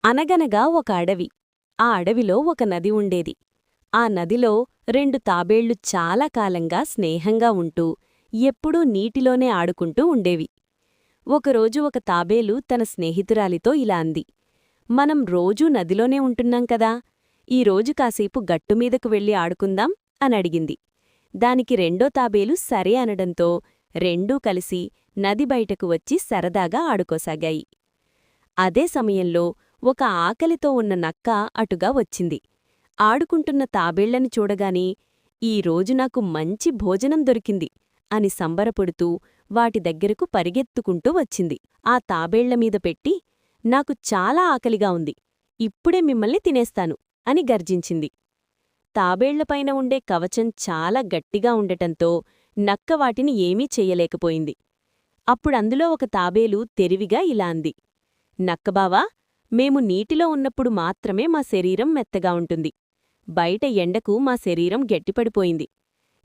అనగనగా ఒక అడవి. ఆ అడవిలో ఒక నది ఉండేది. ఆ నదిలో రెండు తాబేళ్లు చాలా కాలంగా స్నేహంగా ఉంటూ ఎప్పుడూ నీటిలోనే ఆడుకుంటూ ఉండేవి. ఒకరోజు ఒక తాబేలు తన స్నేహితురాలితో ఇలా అంది, మనం రోజూ నదిలోనే ఉంటున్నాం కదా, ఈరోజు కాసేపు గట్టుమీదకు వెళ్ళి ఆడుకుందాం అనడిగింది. దానికి రెండో తాబేలు సరే అనడంతో రెండూ కలిసి నది బయటకు వచ్చి సరదాగా ఆడుకోసాగాయి. అదే సమయంలో ఒక ఆకలితో ఉన్న నక్క అటుగా వచ్చింది. ఆడుకుంటున్న తాబేళ్లని చూడగానే ఈరోజు నాకు మంచి భోజనం దొరికింది అని సంబరపడుతూ వాటి దగ్గరకు పరిగెత్తుకుంటూ వచ్చింది. ఆ తాబేళ్లమీద పెట్టి, నాకు చాలా ఆకలిగా ఉంది, ఇప్పుడే మిమ్మల్ని తినేస్తాను అని గర్జించింది. తాబేళ్లపైన ఉండే కవచం చాలా గట్టిగా ఉండటంతో నక్క వాటిని ఏమీ చెయ్యలేకపోయింది. అప్పుడందులో ఒక తాబేలు తెలివిగా ఇలా అంది, నక్కబావా, మేము నీటిలో ఉన్నప్పుడు మాత్రమే మా శరీరం మెత్తగా ఉంటుంది. బయట ఎండకు మా శరీరం గట్టిపడిపోయింది.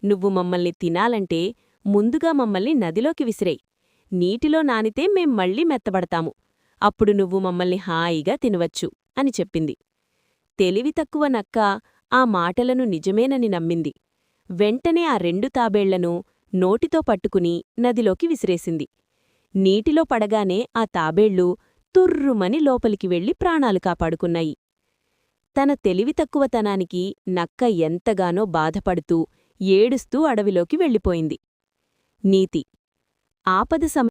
నువ్వు మమ్మల్ని తినాలంటే ముందుగా మమ్మల్ని నదిలోకి విసిరేయ్. నీటిలో నానితే మేం మళ్ళీ మెత్తబడతాము. అప్పుడు నువ్వు మమ్మల్ని హాయిగా తినవచ్చు అని చెప్పింది. తెలివి తక్కువ నక్క ఆ మాటలను నిజమేనని నమ్మింది. వెంటనే ఆ రెండు తాబేళ్లను నోటితో పట్టుకుని నదిలోకి విసిరేసింది. నీటిలో పడగానే ఆ తాబేళ్లు తుర్రుమని లోపలికి వెళ్లి ప్రాణాలు కాపాడుకున్నాయి. తన తెలివితక్కువతనానికి నక్క ఎంతగానో బాధపడుతూ ఏడుస్తూ అడవిలోకి వెళ్ళిపోయింది. నీతి: ఆపద